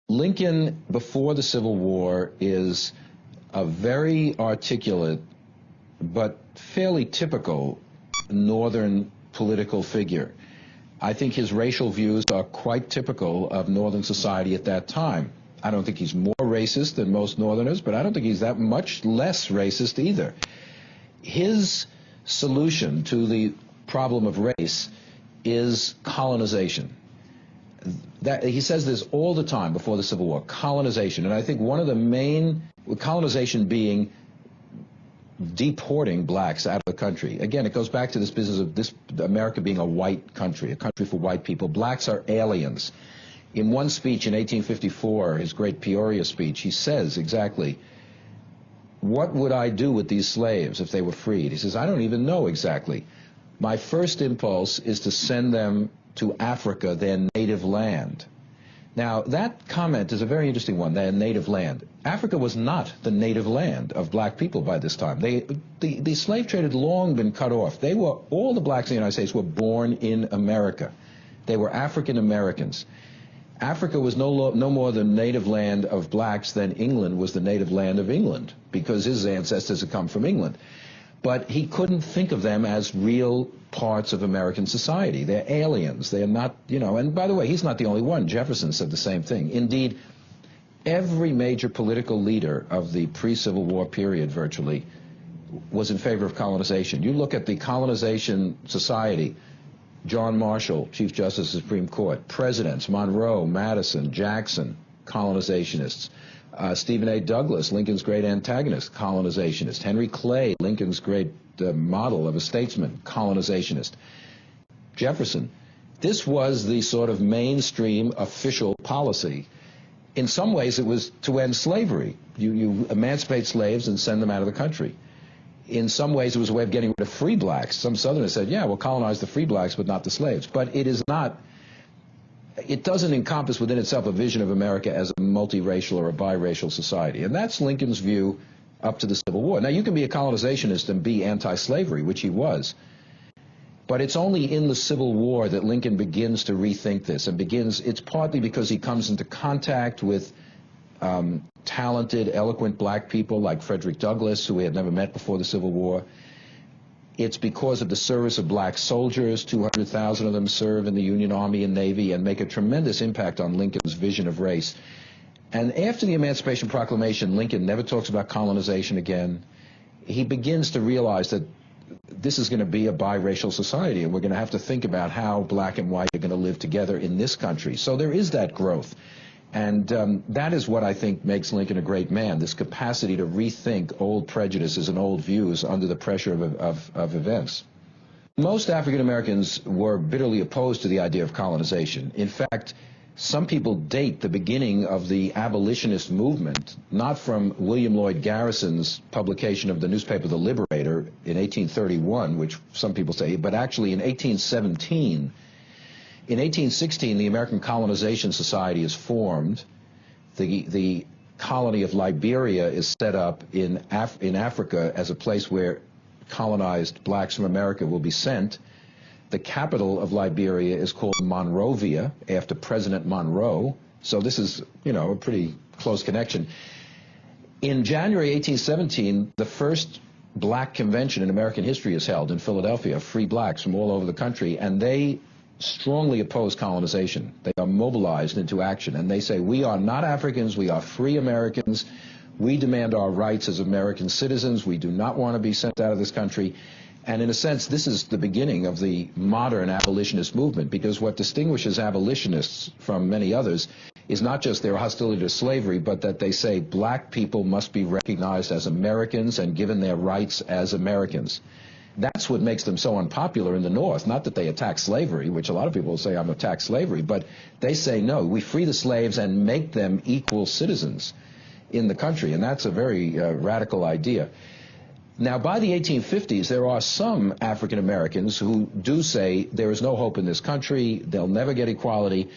Lincoln, before the Civil War, is a very articulate but fairly typical Northern political figure. I think his racial views are quite typical of Northern society at that time. I don't think he's more racist than most Northerners, but I don't think he's that much less racist either. His solution to the problem of race is colonization. He says this all the time before the Civil War, colonization. And I think one of the main, colonization being deporting blacks out of the country. Again, it goes back to this business of this America being a white country, a country for white people. Blacks are aliens. In one speech in 1854, his great Peoria speech, he says exactly, what would I do with these slaves if they were freed? He says, I don't even know exactly. My first impulse is to send them to Africa, their native land. Now, that comment is a very interesting one, their native land. Africa was not the native land of black people by this time. The slave trade had long been cut off. All the blacks in the United States were born in America. They were African Americans. Africa was no more the native land of blacks than England was the native land of England, because his ancestors had come from England. But he couldn't think of them as real parts of American society. They're aliens. They're not, and by the way, he's not the only one. Jefferson said the same thing. Indeed, every major political leader of the pre-Civil War period virtually was in favor of colonization. You look at the colonization society, John Marshall, Chief Justice of the Supreme Court, presidents, Monroe, Madison, Jackson, colonizationists. Stephen A. Douglas, Lincoln's great antagonist, colonizationist. Henry Clay, Lincoln's great model of a statesman, colonizationist. Jefferson. This was the sort of mainstream official policy. In some ways, it was to end slavery. You emancipate slaves and send them out of the country. In some ways, it was a way of getting rid of free blacks. Some Southerners said, yeah, we'll colonize the free blacks, but not the slaves. But it is not. It doesn't encompass within itself a vision of America as a multiracial or a biracial society. And that's Lincoln's view up to the Civil War. Now, you can be a colonizationist and be anti-slavery, which he was. But it's only in the Civil War that Lincoln begins to rethink this, and it's partly because he comes into contact with talented, eloquent black people like Frederick Douglass, who he had never met before the Civil War. It's because of the service of black soldiers. 200,000 of them serve in the Union Army and Navy and make a tremendous impact on Lincoln's vision of race. And after the Emancipation Proclamation, Lincoln never talks about colonization again. He begins to realize that this is going to be a biracial society, and we're going to have to think about how black and white are going to live together in this country. So there is that growth. And that is what I think makes Lincoln a great man, this capacity to rethink old prejudices and old views under the pressure of events. Most African Americans were bitterly opposed to the idea of colonization. In fact, some people date the beginning of the abolitionist movement not from William Lloyd Garrison's publication of the newspaper The Liberator in 1831, which some people say, but actually in 1817. In 1816, the American Colonization Society is formed. The colony of Liberia is set up in Africa as a place where colonized blacks from America will be sent. The capital of Liberia is called Monrovia, after President Monroe. So this is, a pretty close connection. In January 1817, the first black convention in American history is held in Philadelphia, free blacks from all over the country, and they strongly oppose colonization. They are mobilized into action, and they say, we are not Africans, we are free Americans. We demand our rights as American citizens. We do not want to be sent out of this country. And in a sense, this is the beginning of the modern abolitionist movement, because what distinguishes abolitionists from many others is not just their hostility to slavery, but that they say black people must be recognized as Americans and given their rights as Americans. That's what makes them so unpopular in the North. Not that they attack slavery, which a lot of people say I'm attack slavery, but they say, no, we free the slaves and make them equal citizens in the country, and that's a very radical idea. Now, by the 1850s, there are some African Americans who do say there is no hope in this country, they'll never get equality.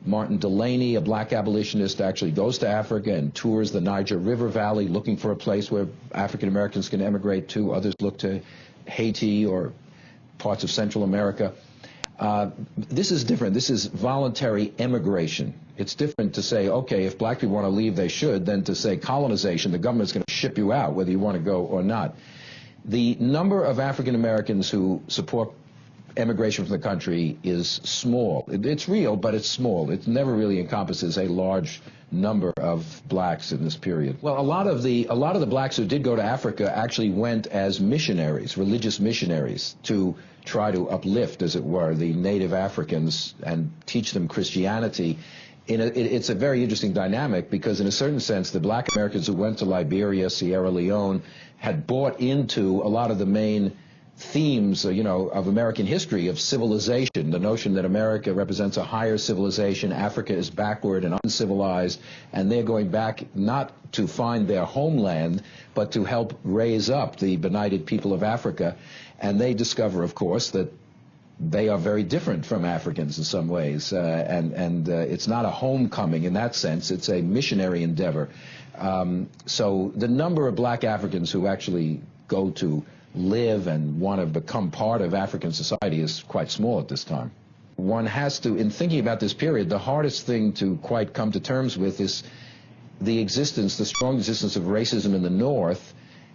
Martin Delany, a black abolitionist, actually goes to Africa and tours the Niger River Valley looking for a place where African Americans can emigrate to. Others look to Haiti or parts of Central America. This is different. This is voluntary emigration. It's different to say, okay, if black people want to leave, they should, than to say colonization, the government's going to ship you out whether you want to go or not. The number of African Americans who support emigration from the country is small. It's real, but it's small. It never really encompasses a large number of blacks in this period. Well, a lot of the blacks who did go to Africa actually went as missionaries, religious missionaries, to try to uplift, as it were, the native Africans and teach them Christianity. It's a very interesting dynamic because, in a certain sense, the black Americans who went to Liberia, Sierra Leone, had bought into a lot of the main themes, of American history, of civilization, the notion that America represents a higher civilization, Africa is backward and uncivilized, and they're going back not to find their homeland, but to help raise up the benighted people of Africa. And they discover, of course, that they are very different from Africans in some ways, and it's not a homecoming in that sense, it's a missionary endeavor. So the number of black Africans who actually go to live and want to become part of African society is quite small at this time. One has to, in thinking about this period, the hardest thing to quite come to terms with is the strong existence of racism in the North,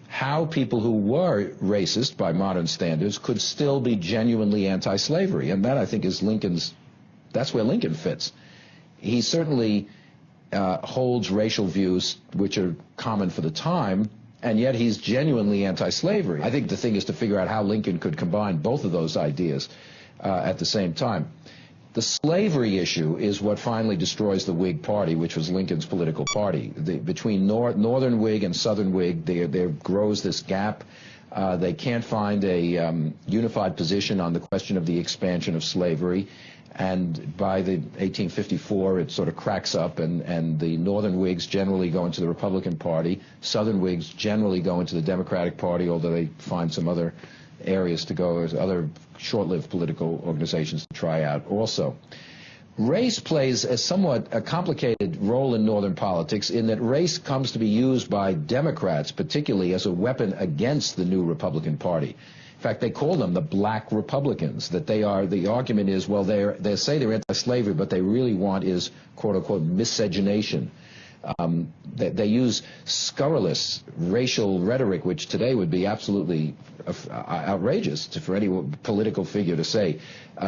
how people who were racist by modern standards could still be genuinely anti-slavery. And that, I think, is that's where Lincoln fits. He certainly holds racial views which are common for the time, and yet he's genuinely anti-slavery. I think the thing is to figure out how Lincoln could combine both of those ideas at the same time. The slavery issue is what finally destroys the Whig Party, which was Lincoln's political party. Between Northern Whig and Southern Whig, there grows this gap. They can't find a unified position on the question of the expansion of slavery. And by the 1854, it sort of cracks up, and the Northern Whigs generally go into the Republican Party. Southern Whigs generally go into the Democratic Party, although they find some other areas to go, other short-lived political organizations to try out also. Race plays a somewhat complicated role in Northern politics in that race comes to be used by Democrats, particularly as a weapon against the new Republican Party. In fact, they call them the black Republicans, that the argument is, well, they say they're anti-slavery, but they really want is, quote-unquote, miscegenation. They use scurrilous racial rhetoric, which today would be absolutely outrageous for any political figure to say.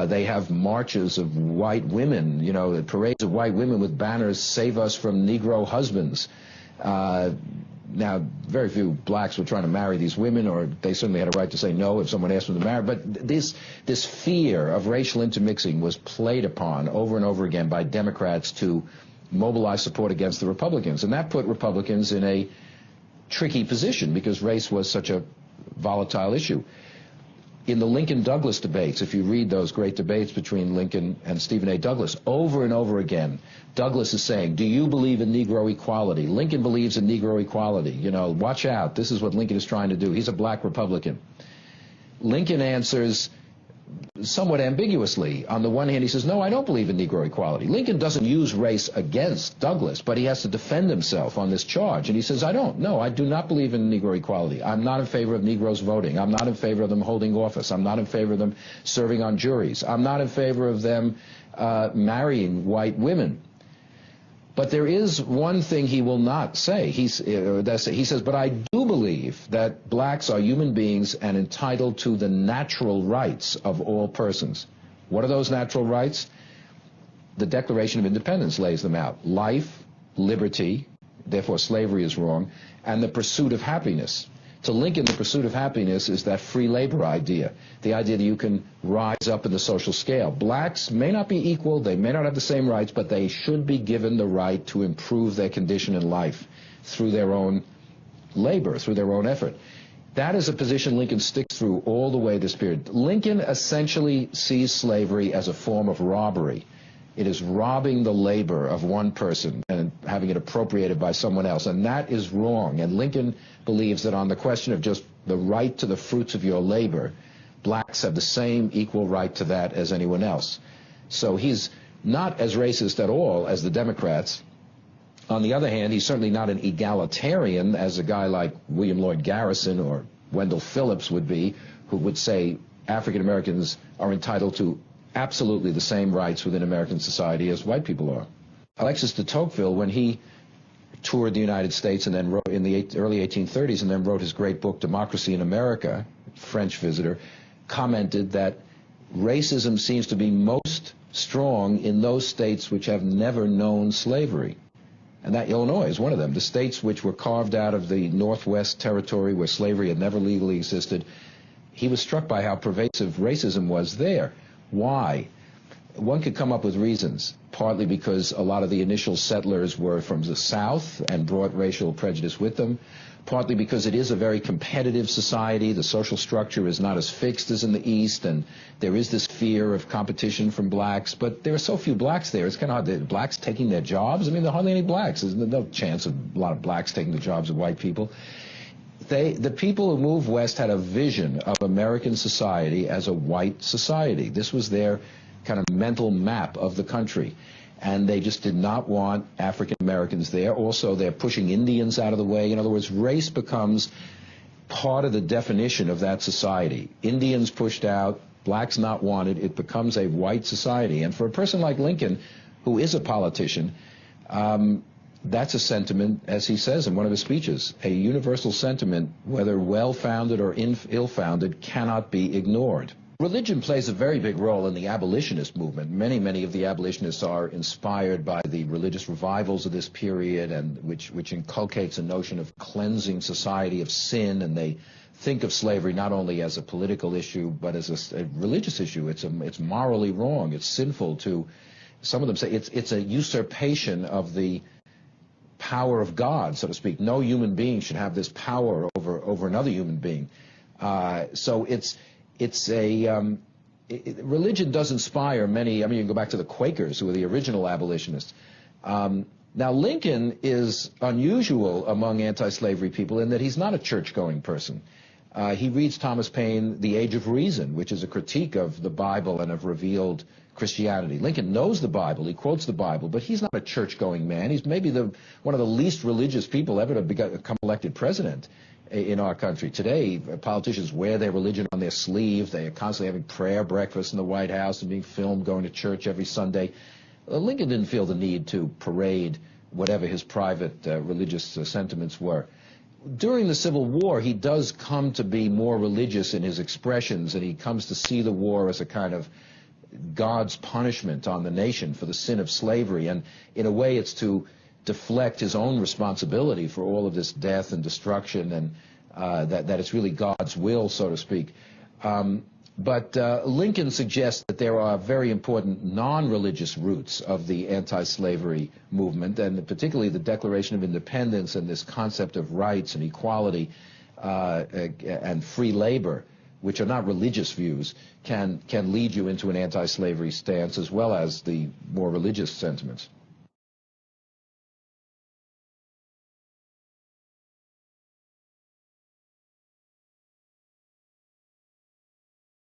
They have marches of white women, parades of white women with banners, "Save us from Negro husbands." Now, very few blacks were trying to marry these women, or they certainly had a right to say no if someone asked them to marry. But this fear of racial intermixing was played upon over and over again by Democrats to mobilize support against the Republicans. And that put Republicans in a tricky position because race was such a volatile issue. In the Lincoln-Douglas debates, if you read those great debates between Lincoln and Stephen A. Douglas, over and over again, Douglas is saying, do you believe in Negro equality? Lincoln believes in Negro equality. Watch out. This is what Lincoln is trying to do. He's a black Republican. Lincoln answers somewhat ambiguously. On the one hand, he says, no, I don't believe in Negro equality. Lincoln doesn't use race against Douglas, but he has to defend himself on this charge. And he says, I do not believe in Negro equality. I'm not in favor of Negroes voting. I'm not in favor of them holding office. I'm not in favor of them serving on juries. I'm not in favor of them marrying white women. But there is one thing he will not say. He says, but I do believe that blacks are human beings and entitled to the natural rights of all persons. What are those natural rights? The Declaration of Independence lays them out. Life, liberty, therefore slavery is wrong, and the pursuit of happiness. To Lincoln, the pursuit of happiness is that free labor idea, the idea that you can rise up in the social scale. Blacks may not be equal, they may not have the same rights, but they should be given the right to improve their condition in life through their own labor, through their own effort. That is a position Lincoln sticks through all the way this period. Lincoln essentially sees slavery as a form of robbery. It is robbing the labor of one person and having it appropriated by someone else, and that is wrong. And Lincoln believes that on the question of just the right to the fruits of your labor, blacks have the same equal right to that as anyone else. So he's not as racist at all as the Democrats. On the other hand, he's certainly not an egalitarian as a guy like William Lloyd Garrison or Wendell Phillips would be, who would say African Americans are entitled to absolutely the same rights within American society as white people are. Alexis de Tocqueville, when he toured the United States and then wrote in the early 1830s and then wrote his great book, Democracy in America, French visitor, commented that racism seems to be most strong in those states which have never known slavery. And that Illinois is one of them. The states which were carved out of the Northwest Territory where slavery had never legally existed, he was struck by how pervasive racism was there. Why? One could come up with reasons, partly because a lot of the initial settlers were from the South and brought racial prejudice with them, partly because it is a very competitive society. The social structure is not as fixed as in the East, and there is this fear of competition from blacks, but there are so few blacks there. It's kind of hard. Blacks taking their jobs? I mean, there are hardly any blacks. There's no chance of a lot of blacks taking the jobs of white people. The people who moved west had a vision of American society as a white society. This was their kind of mental map of the country. And they just did not want African Americans there. Also, they're pushing Indians out of the way. In other words, race becomes part of the definition of that society. Indians pushed out, blacks not wanted, it becomes a white society. And for a person like Lincoln, who is a politician, that's a sentiment, as he says in one of his speeches, a universal sentiment, whether well-founded or ill-founded, cannot be ignored. Religion plays a very big role in the abolitionist movement. Many of the abolitionists are inspired by the religious revivals of this period, and which inculcates a notion of cleansing society of sin, and they think of slavery not only as a political issue, but as a religious issue. It's morally wrong. It's sinful to, some of them say, it's a usurpation of the power of God, so to speak. No human being should have this power over another human being. Religion does inspire many. I mean, you can go back to the Quakers, who were the original abolitionists. Now, Lincoln is unusual among anti-slavery people in that he's not a church-going person. He reads Thomas Paine, The Age of Reason, which is a critique of the Bible and of revealed Christianity. Lincoln knows the Bible, he quotes the Bible, but he's not a church-going man. He's maybe one of the least religious people ever to become elected president in our country. Today, politicians wear their religion on their sleeve. They are constantly having prayer breakfast in the White House and being filmed going to church every Sunday. Lincoln didn't feel the need to parade whatever his private religious sentiments were. During the Civil War, he does come to be more religious in his expressions, and he comes to see the war as a kind of God's punishment on the nation for the sin of slavery. And in a way, it's to deflect his own responsibility for all of this death and destruction, and that it's really God's will, so to speak. But Lincoln suggests that there are very important non-religious roots of the anti-slavery movement, and particularly the Declaration of Independence and this concept of rights and equality and free labor, which are not religious views, can lead you into an anti-slavery stance as well as the more religious sentiments.